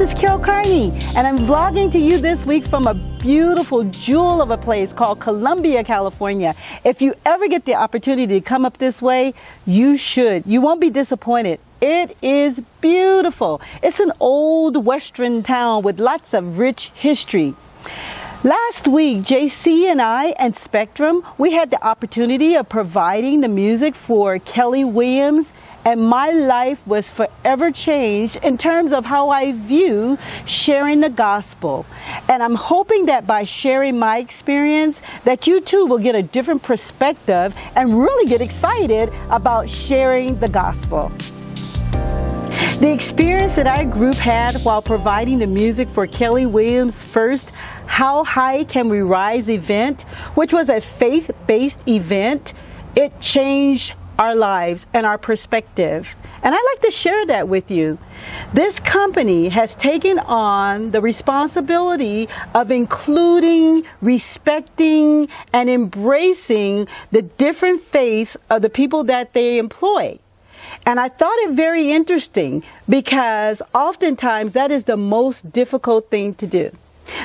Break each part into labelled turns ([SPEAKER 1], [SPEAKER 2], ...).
[SPEAKER 1] this is Carole Carnie, and I'm vlogging to you this week from a beautiful jewel of a place called Columbia, California. If you ever get the opportunity to come up this way, you should. You won't be disappointed. It is beautiful. It's an old Western town with lots of rich history. Last week, JC and I and Spectrum, we had the opportunity of providing the music for Kelly Williams, and my life was forever changed in terms of how I view sharing the gospel. And I'm hoping that by sharing my experience, that you too will get a different perspective and really get excited about sharing the gospel. The experience that our group had while providing the music for Kelly Williams' first How High Can We Rise event, which was a faith-based event, it changed our lives and our perspective. And I'd like to share that with you. This company has taken on the responsibility of including, respecting, and embracing the different faiths of the people that they employ. And I thought it very interesting because oftentimes that is the most difficult thing to do.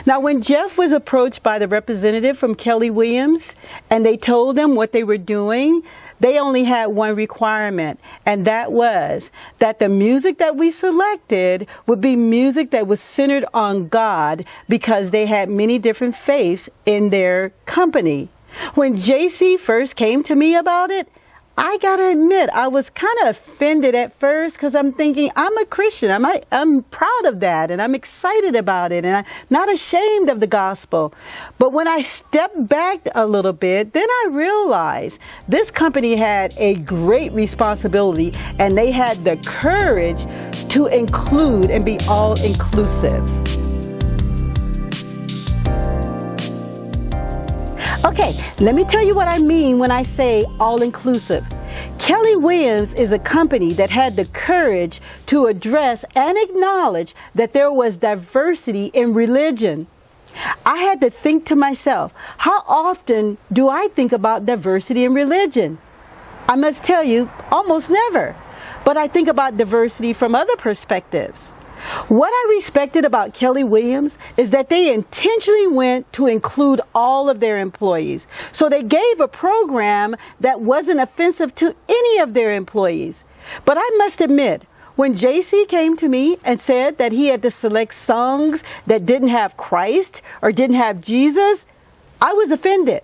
[SPEAKER 1] Now, when Jeff was approached by the representative from Kelly Williams and they told him what they were doing, they only had one requirement, and that was that the music that we selected would be music that was centered on God because they had many different faiths in their company. When JC first came to me about it, I gotta admit, I was kind of offended at first because I'm thinking, I'm a Christian. I'm proud of that and I'm excited about it and I'm not ashamed of the gospel. But when I stepped back a little bit, then I realized this company had a great responsibility and they had the courage to include and be all inclusive. Okay, let me tell you what I mean when I say all-inclusive. Kelly Williams is a company that had the courage to address and acknowledge that there was diversity in religion. I had to think to myself, how often do I think about diversity in religion? I must tell you, almost never. But I think about diversity from other perspectives. What I respected about Kelly Williams is that they intentionally went to include all of their employees. So they gave a program that wasn't offensive to any of their employees. But I must admit, when JC came to me and said that he had to select songs that didn't have Christ or didn't have Jesus, I was offended.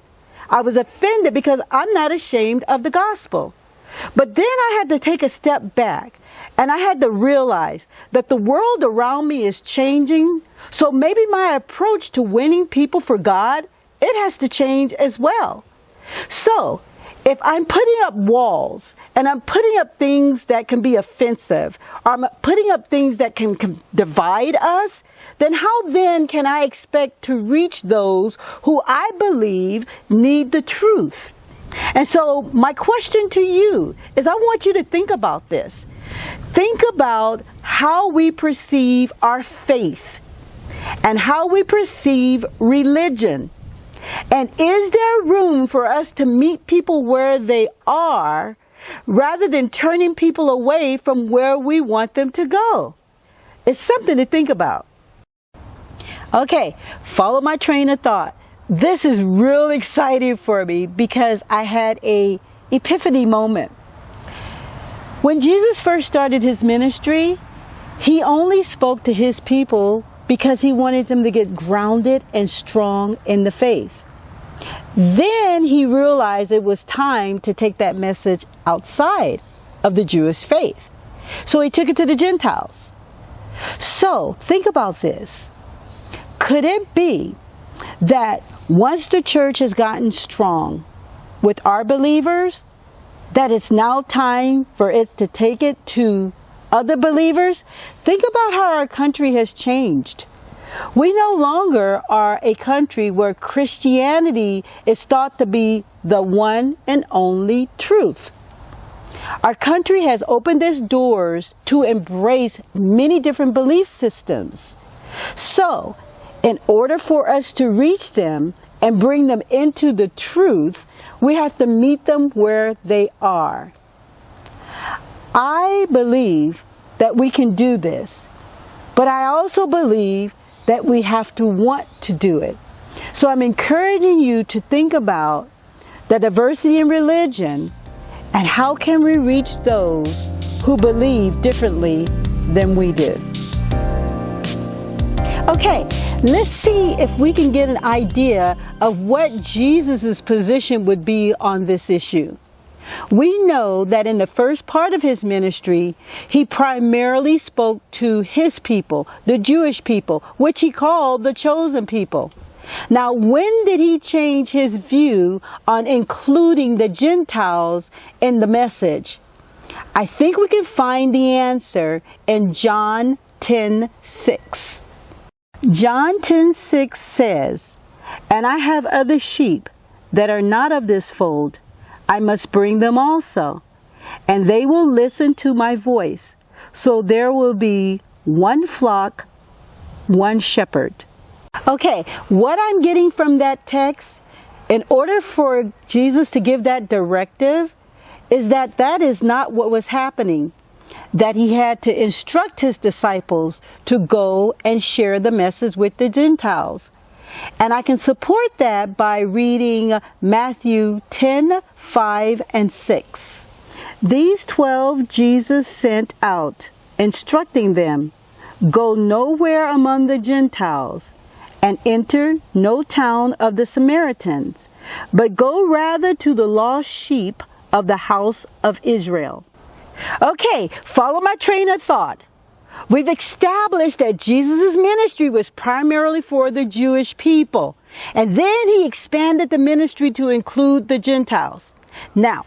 [SPEAKER 1] I was offended because I'm not ashamed of the gospel. But then I had to take a step back and I had to realize that the world around me is changing. So maybe my approach to winning people for God, it has to change as well. So if I'm putting up walls and I'm putting up things that can be offensive, or I'm putting up things that can divide us, then how then can I expect to reach those who I believe need the truth? And so my question to you is I want you to think about this. Think about how we perceive our faith and how we perceive religion. And is there room for us to meet people where they are rather than turning people away from where we want them to go? It's something to think about. Okay, follow my train of thought. This is really exciting for me because I had an epiphany moment. When Jesus first started his ministry, he only spoke to his people because he wanted them to get grounded and strong in the faith. Then he realized it was time to take that message outside of the Jewish faith. So he took it to the Gentiles. So think about this. Could it be that once the church has gotten strong with our believers, that it's now time for it to take it to other believers? Think about how our country has changed. We no longer are a country where Christianity is thought to be the one and only truth. Our country has opened its doors to embrace many different belief systems. So, in order for us to reach them and bring them into the truth, we have to meet them where they are. I believe that we can do this But I also believe that we have to want to do it. So I'm encouraging you to think about the diversity in religion and how can we reach those who believe differently than we do. Okay, let's see if we can get an idea of what Jesus' position would be on this issue. We know that in the first part of his ministry, he primarily spoke to his people, the Jewish people, which he called the chosen people. Now, when did he change his view on including the Gentiles in the message? I think we can find the answer in John 10:6. John 10:6 says, "And I have other sheep that are not of this fold. I must bring them also, and they will listen to my voice. So there will be one flock, one shepherd." Okay, what I'm getting from that text, in order for Jesus to give that directive, is that that is not what was happening. That he had to instruct his disciples to go and share the message with the Gentiles. And I can support that by reading Matthew 10:5 and 6. These 12 Jesus sent out, instructing them, "Go nowhere among the Gentiles, and enter no town of the Samaritans, but go rather to the lost sheep of the house of Israel." Okay, follow my train of thought. We've established that Jesus' ministry was primarily for the Jewish people, and then he expanded the ministry to include the Gentiles. Now,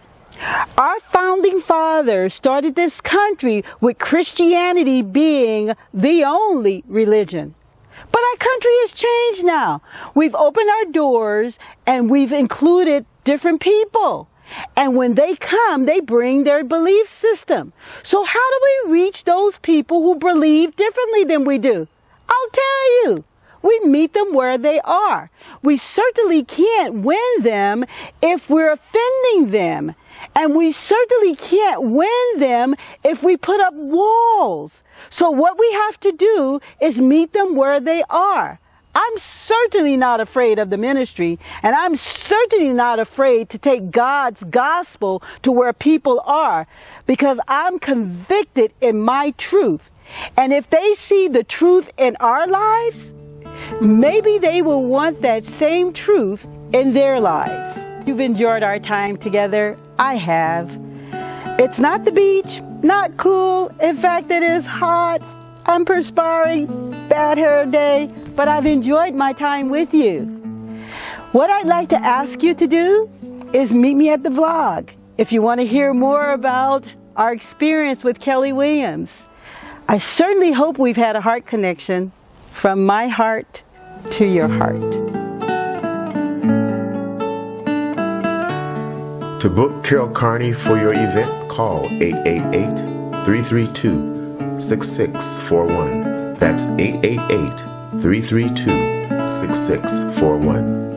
[SPEAKER 1] our founding fathers started this country with Christianity being the only religion. But our country has changed now. We've opened our doors and we've included different people. And when they come, they bring their belief system. So how do we reach those people who believe differently than we do? I'll tell you. We meet them where they are. We certainly can't win them if we're offending them. And we certainly can't win them if we put up walls. So what we have to do is meet them where they are. I'm certainly not afraid of the ministry, and I'm certainly not afraid to take God's gospel to where people are, because I'm convicted in my truth. And if they see the truth in our lives, maybe they will want that same truth in their lives. You've enjoyed our time together. I have. It's not the beach, not cool. In fact, it is hot. I'm perspiring, bad hair day, but I've enjoyed my time with you. What I'd like to ask you to do is meet me at the vlog if you want to hear more about our experience with Kelly Williams. I certainly hope we've had a heart connection from my heart to your heart.
[SPEAKER 2] To book Carole Carnie for your event, call 888-332-6641. That's 888-332-6641.